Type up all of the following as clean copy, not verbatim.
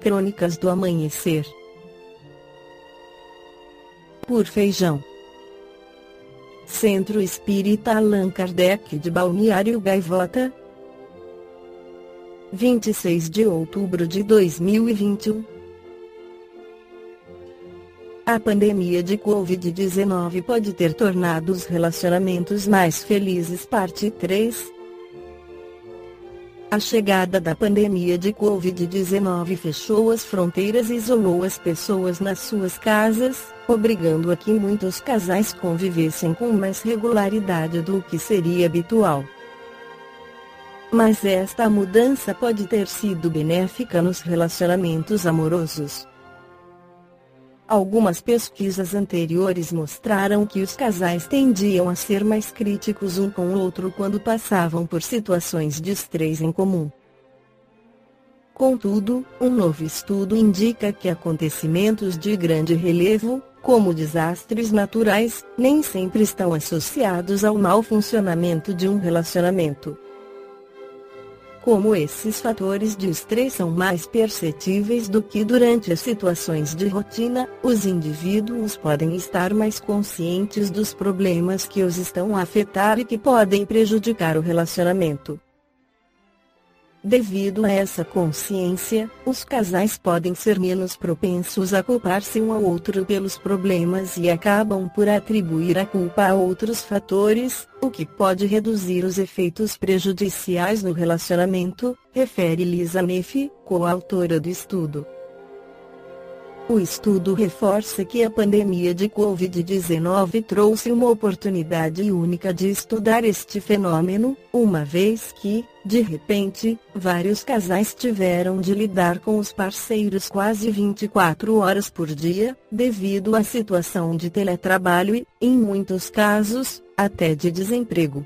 Crônicas do Amanhecer. Por Feijão. Centro Espírita Allan Kardec de Balneário Gaivota, 26 de outubro de 2021. A pandemia de Covid-19 pode ter tornado os relacionamentos mais felizes. Parte 3. A chegada da pandemia de Covid-19 fechou as fronteiras e isolou as pessoas nas suas casas, obrigando a que muitos casais convivessem com mais regularidade do que seria habitual. Mas esta mudança pode ter sido benéfica nos relacionamentos amorosos. Algumas pesquisas anteriores mostraram que os casais tendiam a ser mais críticos um com o outro quando passavam por situações de estresse em comum. Contudo, um novo estudo indica que acontecimentos de grande relevo, como desastres naturais, nem sempre estão associados ao mau funcionamento de um relacionamento. Como esses fatores de estresse são mais perceptíveis do que durante as situações de rotina, os indivíduos podem estar mais conscientes dos problemas que os estão a afetar e que podem prejudicar o relacionamento. Devido a essa consciência, os casais podem ser menos propensos a culpar-se um ao outro pelos problemas e acabam por atribuir a culpa a outros fatores, o que pode reduzir os efeitos prejudiciais no relacionamento, refere Lisa Neff, coautora do estudo. O estudo reforça que a pandemia de Covid-19 trouxe uma oportunidade única de estudar este fenômeno, uma vez que, de repente, vários casais tiveram de lidar com os parceiros quase 24 horas por dia, devido à situação de teletrabalho e, em muitos casos, até de desemprego.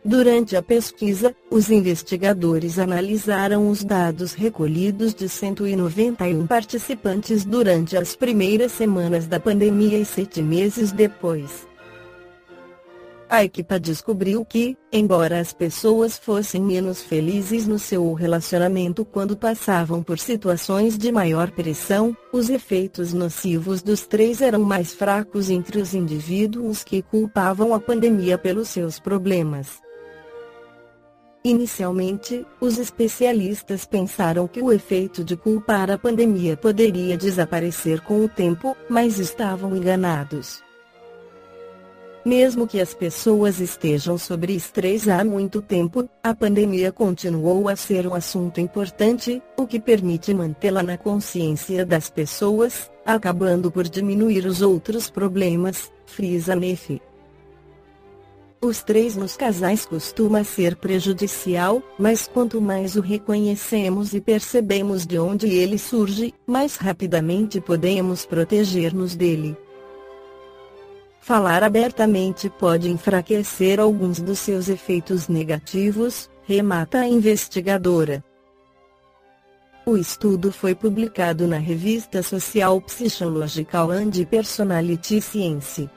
Durante a pesquisa, os investigadores analisaram os dados recolhidos de 191 participantes durante as primeiras semanas da pandemia e 7 meses depois. A equipe descobriu que, embora as pessoas fossem menos felizes no seu relacionamento quando passavam por situações de maior pressão, os efeitos nocivos dos três eram mais fracos entre os indivíduos que culpavam a pandemia pelos seus problemas. Inicialmente, os especialistas pensaram que o efeito de culpar a pandemia poderia desaparecer com o tempo, mas estavam enganados. Mesmo que as pessoas estejam sob estresse há muito tempo, a pandemia continuou a ser um assunto importante, o que permite mantê-la na consciência das pessoas, acabando por diminuir os outros problemas, frisa Neff. O estresse nos casais costuma ser prejudicial, mas quanto mais o reconhecemos e percebemos de onde ele surge, mais rapidamente podemos proteger-nos dele. Falar abertamente pode enfraquecer alguns dos seus efeitos negativos, remata a investigadora. O estudo foi publicado na revista Social Psychological and Personality Science.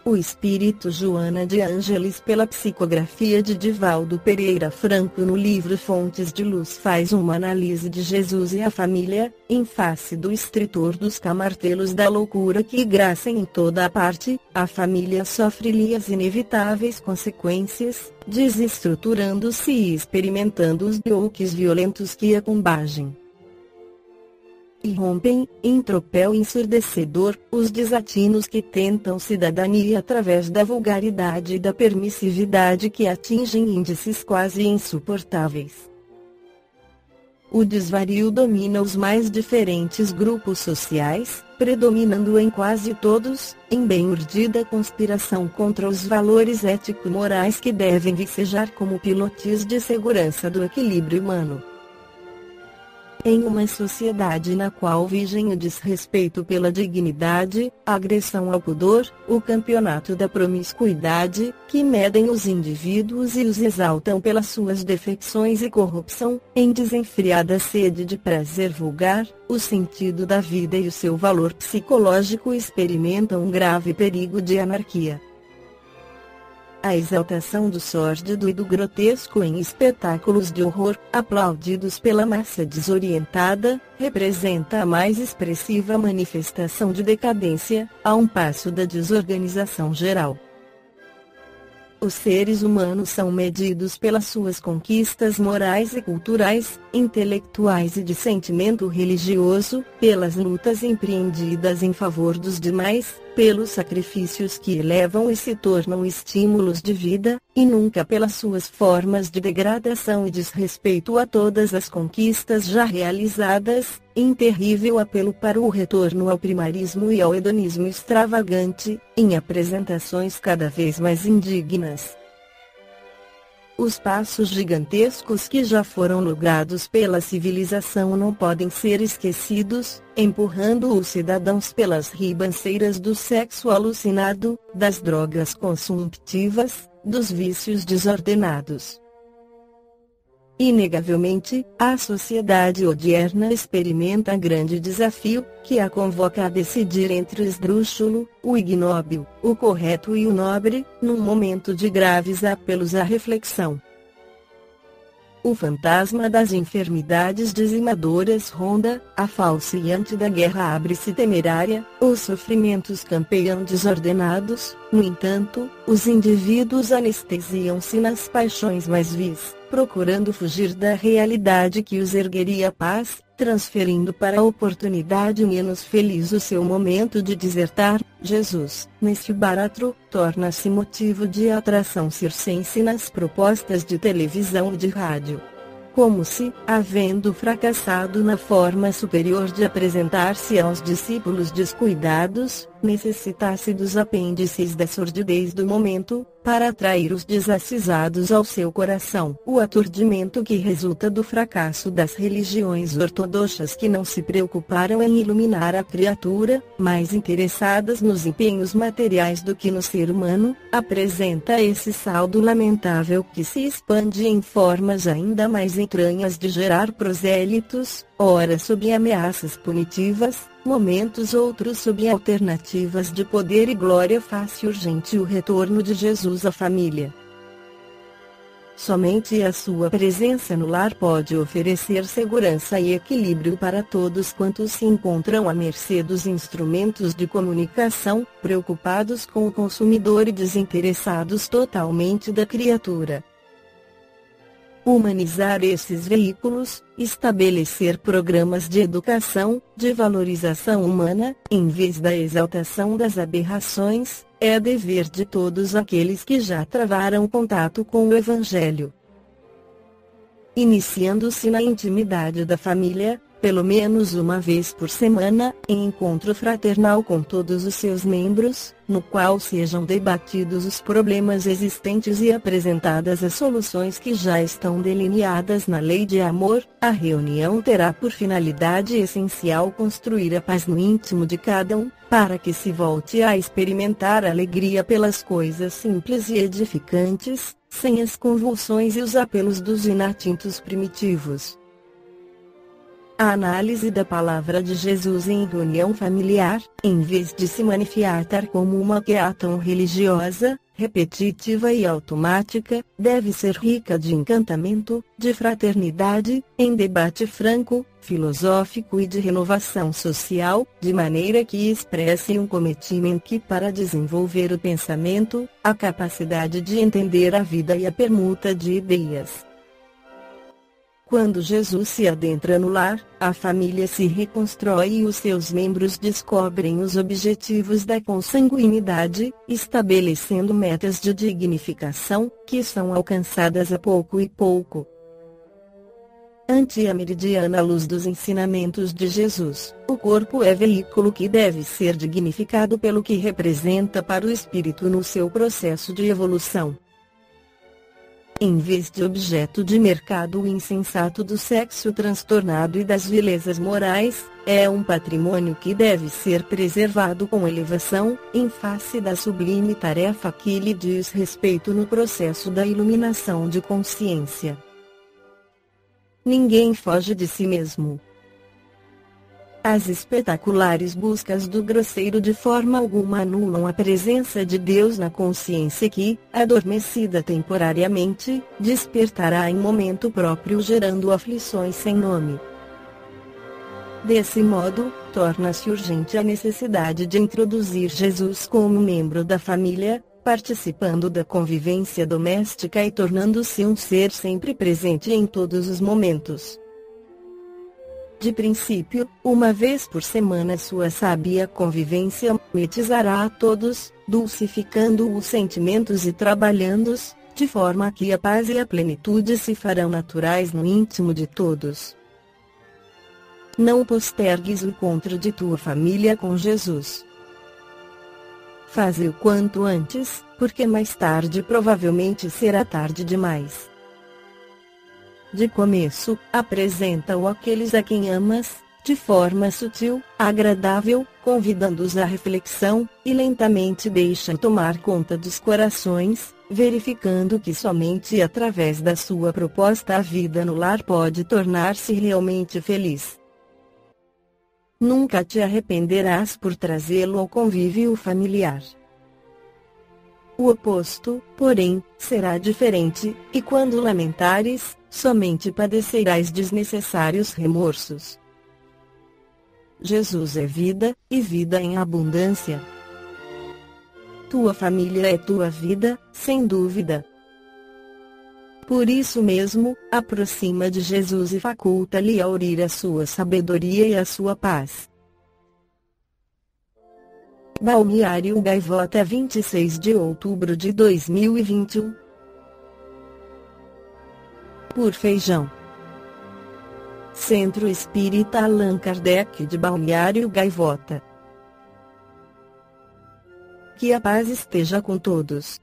O Espírito Joana de Ângeles pela psicografia de Divaldo Pereira Franco no livro Fontes de Luz faz uma análise de Jesus e a família, em face do estritor dos camartelos da loucura que graçam em toda a parte, a família sofre-lhe as inevitáveis consequências, desestruturando-se e experimentando os choques violentos que a combagem. E rompem, em tropel ensurdecedor, os desatinos que tentam cidadania através da vulgaridade e da permissividade que atingem índices quase insuportáveis. O desvario domina os mais diferentes grupos sociais, predominando em quase todos, em bem urdida conspiração contra os valores ético-morais que devem vicejar como pilotis de segurança do equilíbrio humano. Em uma sociedade na qual vigem o desrespeito pela dignidade, a agressão ao pudor, o campeonato da promiscuidade, que medem os indivíduos e os exaltam pelas suas defecções e corrupção, em desenfreada sede de prazer vulgar, o sentido da vida e o seu valor psicológico experimentam um grave perigo de anarquia. A exaltação do sórdido e do grotesco em espetáculos de horror, aplaudidos pela massa desorientada, representa a mais expressiva manifestação de decadência, a um passo da desorganização geral. Os seres humanos são medidos pelas suas conquistas morais e culturais, intelectuais e de sentimento religioso, pelas lutas empreendidas em favor dos demais, pelos sacrifícios que elevam e se tornam estímulos de vida, e nunca pelas suas formas de degradação e desrespeito a todas as conquistas já realizadas, em terrível apelo para o retorno ao primarismo e ao hedonismo extravagante, em apresentações cada vez mais indignas. Os passos gigantescos que já foram logrados pela civilização não podem ser esquecidos, empurrando os cidadãos pelas ribanceiras do sexo alucinado, das drogas consumptivas, dos vícios desordenados. Inegavelmente, a sociedade odierna experimenta grande desafio, que a convoca a decidir entre o esdrúxulo, o ignóbil, o correto e o nobre, num momento de graves apelos à reflexão. O fantasma das enfermidades dizimadoras ronda, a falseante da guerra abre-se temerária, os sofrimentos campeiam desordenados, no entanto, os indivíduos anestesiam-se nas paixões mais vis, procurando fugir da realidade que os ergueria a paz, transferindo para a oportunidade menos feliz o seu momento de desertar. Jesus, nesse baratro, torna-se motivo de atração circense nas propostas de televisão e de rádio. Como se, havendo fracassado na forma superior de apresentar-se aos discípulos descuidados, necessitasse dos apêndices da sordidez do momento, para atrair os desacisados ao seu coração. O aturdimento que resulta do fracasso das religiões ortodoxas que não se preocuparam em iluminar a criatura, mais interessadas nos empenhos materiais do que no ser humano, apresenta esse saldo lamentável que se expande em formas ainda mais entranhas de gerar prosélitos, ora sob ameaças punitivas, momentos outros sob alternativas de poder e glória. Faz-se urgente o retorno de Jesus à família. Somente a sua presença no lar pode oferecer segurança e equilíbrio para todos quantos se encontram à mercê dos instrumentos de comunicação, preocupados com o consumidor e desinteressados totalmente da criatura. Humanizar esses veículos, estabelecer programas de educação, de valorização humana, em vez da exaltação das aberrações, é dever de todos aqueles que já travaram contato com o Evangelho. Iniciando-se na intimidade da família, pelo menos uma vez por semana, em encontro fraternal com todos os seus membros, no qual sejam debatidos os problemas existentes e apresentadas as soluções que já estão delineadas na lei de amor, a reunião terá por finalidade essencial construir a paz no íntimo de cada um, para que se volte a experimentar alegria pelas coisas simples e edificantes, sem as convulsões e os apelos dos inatintos primitivos. A análise da palavra de Jesus em reunião familiar, em vez de se manifestar como uma queação religiosa, repetitiva e automática, deve ser rica de encantamento, de fraternidade, em debate franco, filosófico e de renovação social, de maneira que expresse um cometimento que para desenvolver o pensamento, a capacidade de entender a vida e a permuta de ideias. Quando Jesus se adentra no lar, a família se reconstrói e os seus membros descobrem os objetivos da consanguinidade, estabelecendo metas de dignificação, que são alcançadas a pouco e pouco. Ante a meridiana luz dos ensinamentos de Jesus, o corpo é veículo que deve ser dignificado pelo que representa para o espírito no seu processo de evolução. Em vez de objeto de mercado insensato do sexo transtornado e das vilezas morais, é um patrimônio que deve ser preservado com elevação, em face da sublime tarefa que lhe diz respeito no processo da iluminação de consciência. Ninguém foge de si mesmo. As espetaculares buscas do grosseiro de forma alguma anulam a presença de Deus na consciência que, adormecida temporariamente, despertará em momento próprio gerando aflições sem nome. Desse modo, torna-se urgente a necessidade de introduzir Jesus como membro da família, participando da convivência doméstica e tornando-se um ser sempre presente em todos os momentos. De princípio, uma vez por semana sua sábia convivência metizará a todos, dulcificando os sentimentos e trabalhando-os, de forma que a paz e a plenitude se farão naturais no íntimo de todos. Não postergues o encontro de tua família com Jesus. Faze-o quanto antes, porque mais tarde provavelmente será tarde demais. De começo, apresenta-o àqueles a quem amas, de forma sutil, agradável, convidando-os à reflexão, e lentamente deixa tomar conta dos corações, verificando que somente através da sua proposta a vida no lar pode tornar-se realmente feliz. Nunca te arrependerás por trazê-lo ao convívio familiar. O oposto, porém, será diferente, e quando lamentares, somente padecerás desnecessários remorsos. Jesus é vida, e vida em abundância. Tua família é tua vida, sem dúvida. Por isso mesmo, aproxima de Jesus e faculta-lhe a aurir a sua sabedoria e a sua paz. Balneário Gaivota, 26 de outubro de 2021. Por Feijão. Centro Espírita Allan Kardec de Balneário Gaivota. Que a paz esteja com todos.